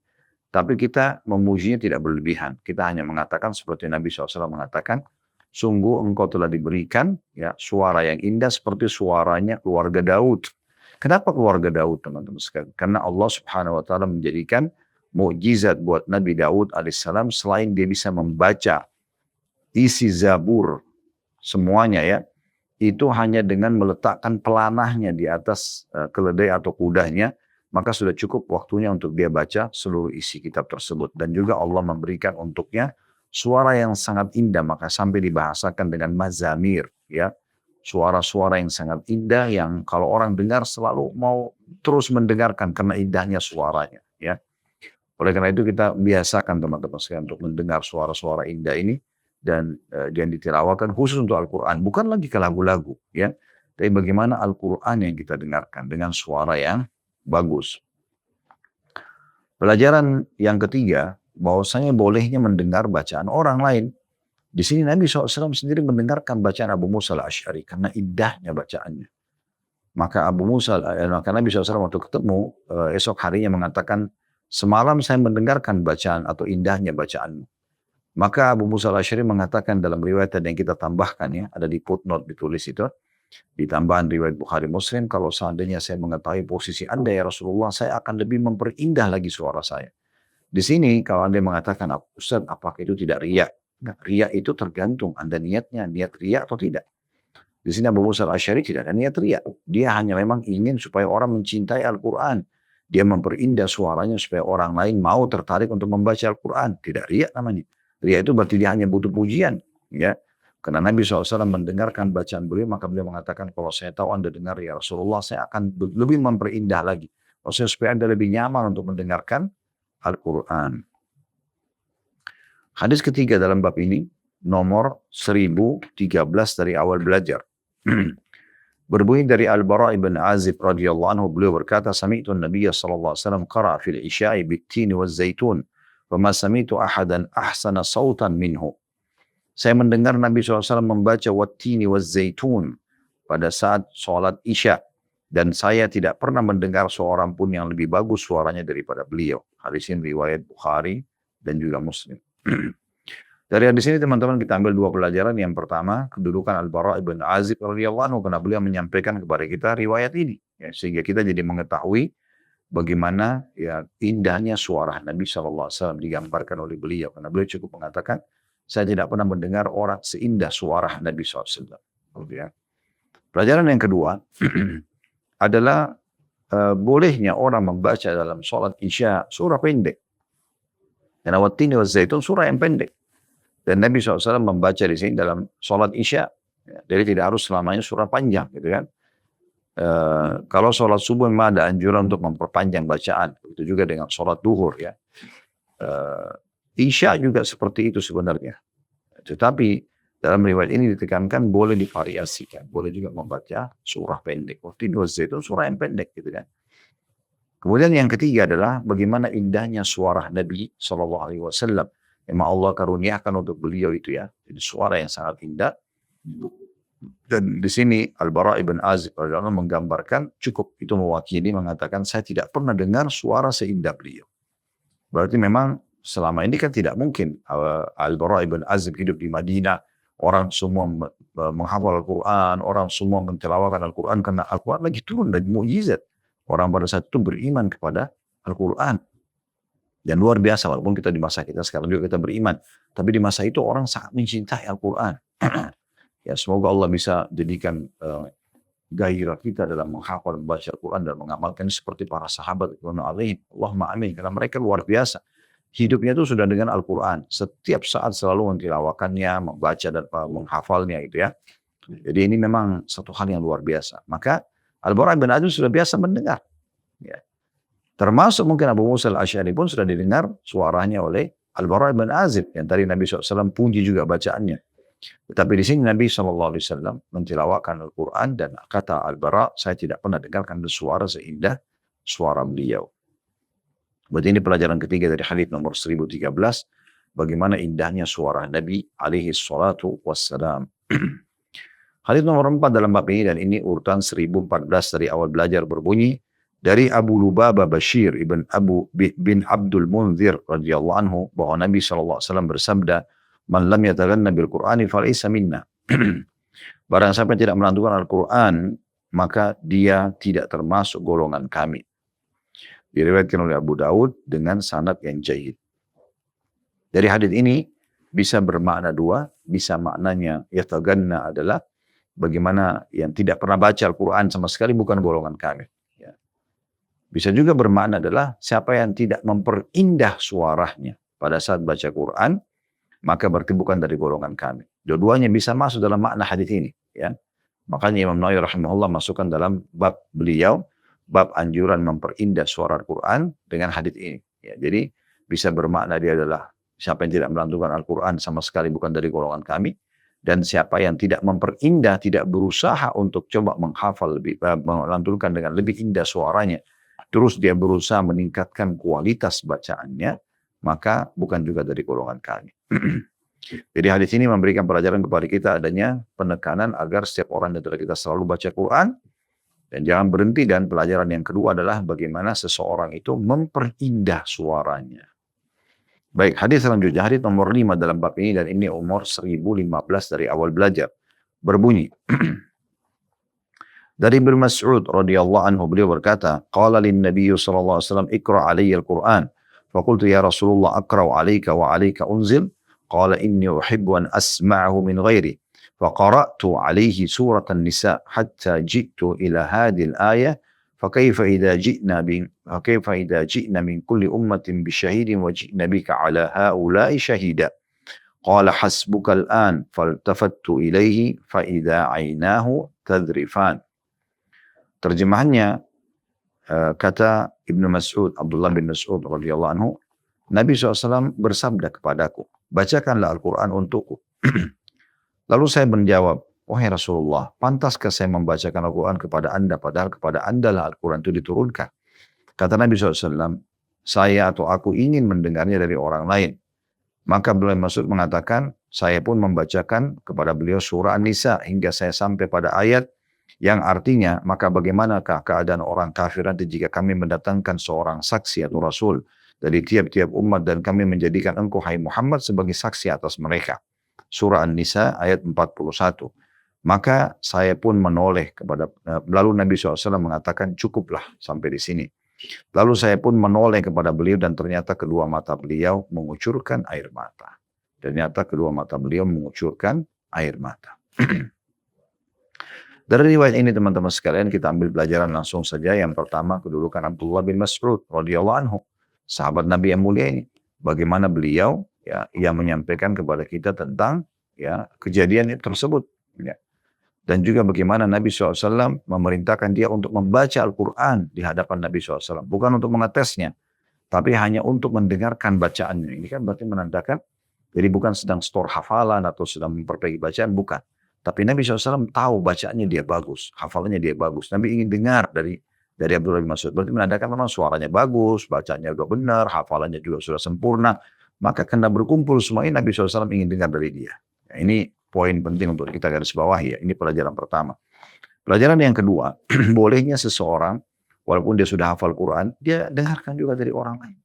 tapi kita memujinya tidak berlebihan. Kita hanya mengatakan seperti Nabi SAW mengatakan, "Sungguh engkau telah diberikan, ya, suara yang indah seperti suaranya keluarga Daud." Kenapa keluarga Daud, teman-teman sekalian? Karena Allah Subhanahu Wa Taala menjadikan mukjizat buat Nabi Daud alaihissalam, selain dia bisa membaca isi Zabur semuanya, ya, itu hanya dengan meletakkan pelanahnya di atas keledai atau kudanya, maka sudah cukup waktunya untuk dia baca seluruh isi kitab tersebut. Dan juga Allah memberikan untuknya suara yang sangat indah, maka sampai dibahasakan dengan mazamir, ya, suara-suara yang sangat indah yang kalau orang dengar selalu mau terus mendengarkan karena indahnya suaranya, ya. Oleh karena itu kita biasakan teman-teman sekalian untuk mendengar suara-suara indah ini, dan yang ditirawakan khusus untuk Al-Quran, bukan lagi ke lagu-lagu, ya, tapi bagaimana Al-Quran yang kita dengarkan dengan suara yang bagus. Pelajaran yang ketiga, bahwasanya bolehnya mendengar bacaan orang lain. Di sini Nabi SAW sendiri mendengarkan bacaan Abu Musa al-Asy'ari karena indahnya bacaannya. Maka maka Nabi SAW waktu ketemu esok harinya mengatakan, "Semalam saya mendengarkan bacaan atau indahnya bacaanmu." Maka Abu Musa al-Asy'ari mengatakan dalam riwayat yang kita tambahkan, ya, ada di footnote ditulis itu, di tambahan riwayat Bukhari Muslim, "Kalau seandainya saya mengetahui posisi Anda ya Rasulullah, saya akan lebih memperindah lagi suara saya." Di sini kalau Anda mengatakan, "Ustaz, apakah itu tidak riya?" Nah, riya itu tergantung Anda niatnya, niat riya atau tidak. Di sini Abu Musa al-Asy'ari tidak ada niat riya. Dia hanya memang ingin supaya orang mencintai Al-Quran. Dia memperindah suaranya supaya orang lain mau tertarik untuk membaca Al-Quran. Tidak riya namanya. Riya itu berarti dia hanya butuh pujian, ya. Karena Nabi SAW mendengarkan bacaan beliau, maka beliau mengatakan, "Kalau saya tahu Anda dengar ya Rasulullah, saya akan lebih memperindah lagi. Maksudnya supaya Anda lebih nyaman untuk mendengarkan Al-Quran." Hadis ketiga dalam bab ini, nomor 1013 dari awal belajar. Berbunyi dari Al-Bara' ibn Azib radhiyallahu anhu, beliau berkata, "Sami'tu an-Nabiy sallallahu alaihi wasallam qara'a fil isya'i bit-tin waz-zaitun. Fama sami'tu ahadan ahsana sautan minhu." Saya mendengar Nabi SAW membaca wattini waz-zaitun pada saat sholat isya, dan saya tidak pernah mendengar seorang pun yang lebih bagus suaranya daripada beliau. Hadis ini riwayat Bukhari dan juga Muslim. Dari hadis ini teman-teman kita ambil dua pelajaran. Yang pertama, kedudukan Al-Bara' ibn Azib radhiyallahu anhu karena beliau menyampaikan kepada kita riwayat ini, ya, sehingga kita jadi mengetahui bagaimana ya indahnya suara Nabi SAW digambarkan oleh beliau. Karena beliau cukup mengatakan, saya tidak pernah mendengar orang seindah suara Nabi SAW. Ya. Pelajaran yang kedua adalah bolehnya orang membaca dalam sholat isya surah pendek. Karena wattini wazzaitun surah yang pendek. Dan Nabi SAW membaca di sini dalam sholat isya. Ya, jadi tidak harus selamanya surah panjang, gitu kan. Kalau sholat subuh memang ada anjuran untuk memperpanjang bacaan. Itu juga dengan sholat duhur, ya. Isya juga seperti itu sebenarnya. Tetapi dalam riwayat ini ditekankan boleh divariasikan. Boleh juga membaca surah pendek. Wattini wazzaitun surah yang pendek, gitu kan. Kemudian yang ketiga adalah bagaimana indahnya suara Nabi SAW. Memang Allah karuniakan untuk beliau itu, ya. Jadi suara yang sangat indah. Dan di sini Al-Bara' ibn Azib menggambarkan cukup itu mewakili mengatakan saya tidak pernah dengar suara seindah beliau. Berarti memang selama ini kan tidak mungkin Al-Bara' ibn Azib hidup di Madinah. Orang semua menghafal Al-Quran. Orang semua mentelawakan Al-Quran. Karena Al-Quran lagi turun dari mukjizat. Orang pada saat itu beriman kepada Al-Quran. Dan luar biasa, walaupun kita di masa kita sekarang juga kita beriman. Tapi di masa itu orang sangat mencintai Al-Quran. Ya, semoga Allah bisa jadikan gairah kita dalam menghafal, membaca Al-Quran dan mengamalkan seperti para sahabat. Allahumma amin. Karena mereka luar biasa. Hidupnya itu sudah dengan Al-Quran. Setiap saat selalu mentilawakannya, membaca dan menghafalnya itu, ya. Jadi ini memang satu hal yang luar biasa. Maka Al-Bara' bin Azib sudah biasa mendengar. Ya. Termasuk mungkin Abu Musa al-Asy'ari pun sudah didengar suaranya oleh Al-Bara' bin Azib. Yang tadi Nabi SAW puji juga bacaannya. Tetapi di sini Nabi SAW mentilawahkan Al-Quran dan kata Al-Bara', saya tidak pernah dengarkan suara seindah suara beliau. Berarti ini pelajaran ketiga dari hadits nomor 1013. Bagaimana indahnya suara Nabi alaihi salatu wassalam. Hadits nomor 4 dalam bab ini, dan ini urutan 1014 dari awal belajar, berbunyi dari Abu Lubabah Bashir bin Abdul Munzir radhiyallahu anhu bahwa Nabi SAW bersabda, "Man lam yataghanna bil Qur'ani falaysa minna." Barang siapa tidak melantunkan Al-Quran, maka dia tidak termasuk golongan kami. Diriwayatkan oleh Abu Daud dengan sanad yang jayyid. Dari hadits ini bisa bermakna dua, bisa maknanya yataghanna adalah bagaimana yang tidak pernah baca Al-Quran sama sekali bukan golongan kami. Bisa juga bermakna adalah siapa yang tidak memperindah suaranya pada saat baca Quran, maka berarti bukan dari golongan kami. Dua-duanya bisa masuk dalam makna hadits ini. Ya. Makanya Imam Nawawi rahimahullah masukkan dalam bab beliau, bab anjuran memperindah suara Al-Quran dengan hadits ini. Ya, jadi bisa bermakna dia adalah siapa yang tidak melantunkan Al-Quran sama sekali bukan dari golongan kami. Dan siapa yang tidak memperindah, tidak berusaha untuk coba menghafal, melantunkan dengan lebih indah suaranya, terus dia berusaha meningkatkan kualitas bacaannya, maka bukan juga dari golongan kami. Jadi hadis ini memberikan pelajaran kepada kita adanya penekanan agar setiap orang dari kita selalu baca Quran dan jangan berhenti. Dan pelajaran yang kedua adalah bagaimana seseorang itu memperindah suaranya. Baik, hadis selanjutnya, hadis nomor 5 dalam bab ini, dan ini umur 1015 dari awal belajar. Berbunyi dari Ibnu Mas'ud radhiyallahu anhu, beliau berkata, qala lin Nabi sallallahu alaihi wasallam iqra alayya al-Qur'an. Faqultu ya Rasulullah aqra'u alayka wa alayka unzil. Qala inni uhibbu an asma'ahu min ghairi. Faqara'tu alayhi surat an-nisa hatta ji'tu ila hadhihi al-ayah. فكيف إذا جئنا من كل أمة بشهيد وجئنا بك على هؤلاء شهيدا قال حسبك الآن فالتفت إليه فإذا عيناه تذرفان. Terjemahannya, kata Ibnu Mas'ud, Abdullah bin Mas'ud radhiyallahu anhu, Nabi SAW bersabda kepadaku, bacakanlah Al-Quran untukku. Lalu saya menjawab, wahai Rasulullah, pantaskah saya membacakan Al-Quran kepada anda, padahal kepada anda lah Al-Quran itu diturunkan. Kata Nabi SAW, saya atau aku ingin mendengarnya dari orang lain. Maka beliau Mas'ud mengatakan, saya pun membacakan kepada beliau surah An-Nisa hingga saya sampai pada ayat yang artinya, maka bagaimanakah keadaan orang kafir nanti jika kami mendatangkan seorang saksi atau rasul dari tiap-tiap umat dan kami menjadikan engkau hai Muhammad sebagai saksi atas mereka. Surah An-Nisa ayat 41. Maka saya pun menoleh kepada, lalu Nabi SAW mengatakan cukuplah sampai di sini. Lalu saya pun menoleh kepada beliau dan ternyata kedua mata beliau mengucurkan air mata. Ternyata kedua mata beliau mengucurkan air mata. Dari riwayat ini teman-teman sekalian kita ambil pelajaran langsung saja. Yang pertama kedudukan Abdullah bin Mas'ud radhiyallahu anhu, sahabat Nabi yang mulia ini. Bagaimana beliau ya yang menyampaikan kepada kita tentang ya kejadian tersebut. Ya. Dan juga bagaimana Nabi SAW memerintahkan dia untuk membaca Al-Quran di hadapan Nabi SAW. Bukan untuk mengetesnya, tapi hanya untuk mendengarkan bacaannya. Ini kan berarti menandakan, jadi bukan sedang store hafalan atau sedang memperbaiki bacaan, bukan. Tapi Nabi SAW tahu bacaannya dia bagus, hafalannya dia bagus. Nabi ingin dengar dari Abdullah bin Mas'ud. Berarti menandakan memang suaranya bagus, bacaannya sudah benar, hafalannya juga sudah sempurna. Maka karena berkumpul semua ini Nabi SAW ingin dengar dari dia. Ya, ini poin penting untuk kita garis bawahi ya. Ini pelajaran pertama. Pelajaran yang kedua, bolehnya seseorang, walaupun dia sudah hafal Quran, dia dengarkan juga dari orang lain.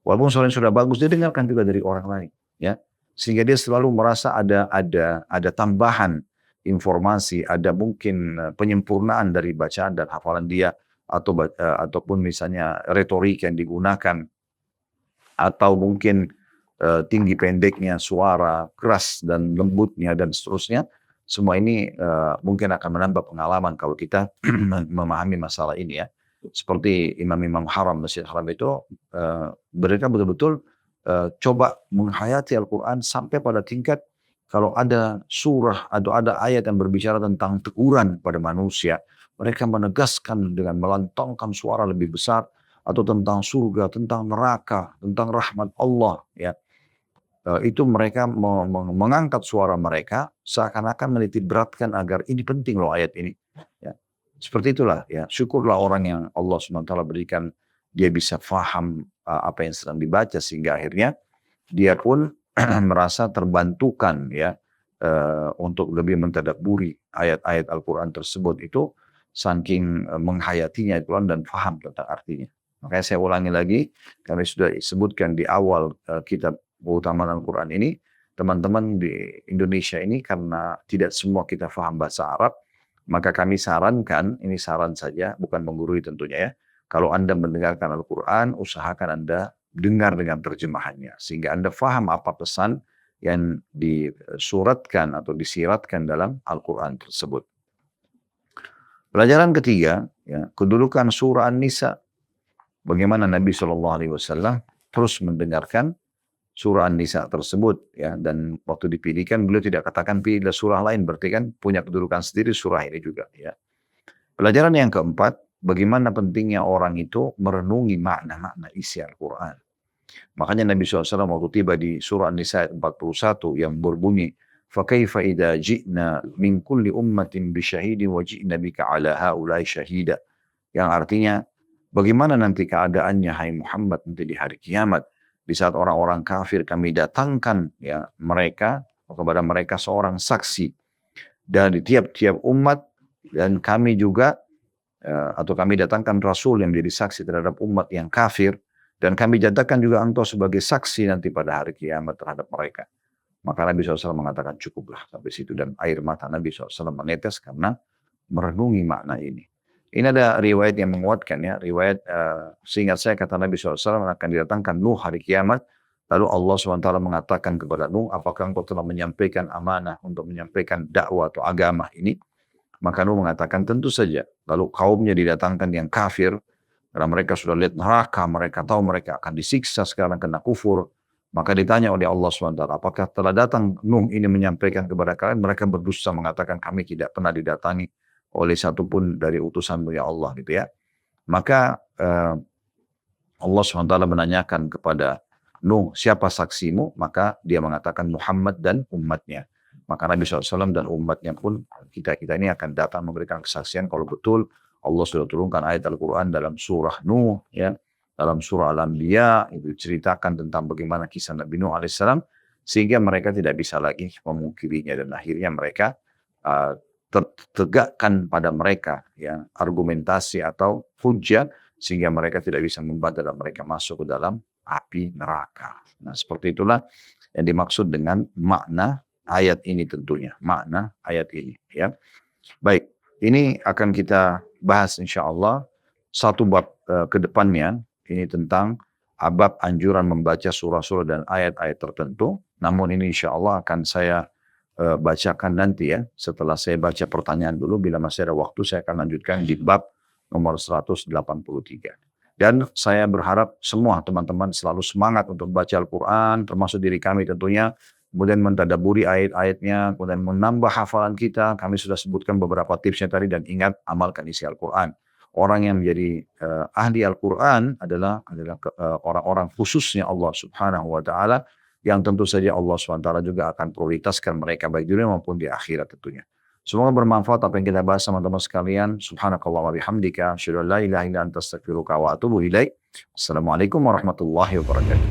Walaupun suaranya sudah bagus, dia dengarkan juga dari orang lain. Ya, sehingga dia selalu merasa ada tambahan informasi, ada mungkin penyempurnaan dari bacaan dan hafalan dia, ataupun misalnya retorik yang digunakan, atau mungkin tinggi pendeknya suara, keras dan lembutnya dan seterusnya. Semua ini mungkin akan menambah pengalaman kalau kita memahami masalah ini ya. Seperti imam-imam haram, Masjid Haram itu mereka betul-betul coba menghayati Al-Quran sampai pada tingkat kalau ada surah atau ada ayat yang berbicara tentang teguran pada manusia, mereka menegaskan dengan melantangkan suara lebih besar, atau tentang surga, tentang neraka, tentang rahmat Allah ya. Itu mereka mengangkat suara mereka seakan-akan menitik beratkan agar ini penting loh ayat ini. Ya. Seperti itulah ya. Syukurlah orang yang Allah SWT berikan dia bisa faham apa yang sedang dibaca sehingga akhirnya dia pun merasa terbantukan ya untuk lebih mentadabburi ayat-ayat Al-Quran tersebut itu saking menghayatinya Al-Quran dan faham tentang artinya. Makanya saya ulangi lagi, kami sudah sebutkan di awal kitab keutamaan Al-Quran ini, teman-teman di Indonesia ini karena tidak semua kita faham bahasa Arab, maka kami sarankan, ini saran saja, bukan menggurui tentunya ya, kalau Anda mendengarkan Al-Quran, usahakan Anda dengar dengan terjemahannya, sehingga Anda faham apa pesan yang disuratkan atau disiratkan dalam Al-Quran tersebut. Pelajaran ketiga, ya, kedudukan surah An-Nisa. Bagaimana Nabi SAW terus mendengarkan surah An-Nisa tersebut ya, dan waktu dipilihkan beliau tidak katakan pilihlah surah lain, berarti kan punya kedudukan sendiri surah ini juga ya. Pelajaran yang keempat, bagaimana pentingnya orang itu merenungi makna-makna isi Al-Quran. Makanya Nabi SAW waktu tiba di surah An-Nisa ayat 41 yang berbunyi فَكَيْفَ إِذَا جِئْنَا مِنْ كُلِّ أُمَّةٍ بِشَهِيدٍ وَجِئْنَا بِكَ عَلَى هَؤُلَاءِ شَهِيدًا, yang artinya bagaimana nanti keadaannya hai Muhammad nanti di hari kiamat, di saat orang-orang kafir kami datangkan ya mereka kepada mereka seorang saksi dari tiap-tiap umat, dan kami juga atau kami datangkan Rasul yang menjadi saksi terhadap umat yang kafir, dan kami jadikan juga engkau sebagai saksi nanti pada hari kiamat terhadap mereka. Maka Nabi SAW mengatakan cukuplah sampai situ, dan air mata Nabi SAW menetes karena merenungi makna ini. Ini ada riwayat yang menguatkan ya, riwayat seingat saya kata Nabi SAW akan didatangkan Nuh hari kiamat, lalu Allah SWT mengatakan kepada Nuh, apakah engkau telah menyampaikan amanah untuk menyampaikan dakwah atau agama ini? Maka Nuh mengatakan tentu saja. Lalu kaumnya didatangkan yang kafir, karena mereka sudah lihat neraka, mereka tahu mereka akan disiksa sekarang kena kufur. Maka ditanya oleh Allah SWT, apakah telah datang Nuh ini menyampaikan kepada kalian? Mereka berdusta mengatakan kami tidak pernah didatangi oleh satupun dari utusan-Mu ya Allah gitu ya. Maka Allah SWT menanyakan kepada Nuh, siapa saksimu? Maka dia mengatakan Muhammad dan umatnya. Maka Nabi SAW dan umatnya pun kita ini akan datang memberikan kesaksian kalau betul Allah sudah turunkan ayat Al-Quran dalam surah Nuh ya. Dalam surah Al-Anbiya itu ceritakan tentang bagaimana kisah Nabi Nuh alaihissalam, sehingga mereka tidak bisa lagi memungkirinya, dan akhirnya mereka tegakkan pada mereka ya argumentasi atau hujjah sehingga mereka tidak bisa membaca dan mereka masuk ke dalam api neraka. Nah, seperti itulah yang dimaksud dengan makna ayat ini tentunya. Makna ayat ini. Ya. Baik, ini akan kita bahas insya Allah satu bab ke depannya. Ini tentang bab anjuran membaca surah-surah dan ayat-ayat tertentu. Namun ini insya Allah akan saya bacakan nanti ya. Setelah saya baca pertanyaan dulu, bila masih ada waktu saya akan lanjutkan di bab nomor 183. Dan saya berharap semua teman-teman selalu semangat untuk baca Al-Quran, termasuk diri kami tentunya, kemudian mentadaburi ayat-ayatnya, kemudian menambah hafalan kita. Kami sudah sebutkan beberapa tipsnya tadi dan ingat amalkan isi Al-Quran. Orang yang menjadi ahli Al-Quran adalah orang-orang khususnya Allah Subhanahu wa Ta'ala, yang tentu saja Allah Subhanahu wa Ta'ala juga akan prioritaskan mereka baik di dunia maupun di akhirat tentunya. Semoga bermanfaat apa yang kita bahas sama teman-teman sekalian. Subhanakallah wa bihamdika, asyhadu an la ilaha illa anta astaghfiruka wa atubu ilaik. Assalamualaikum warahmatullahi wabarakatuh.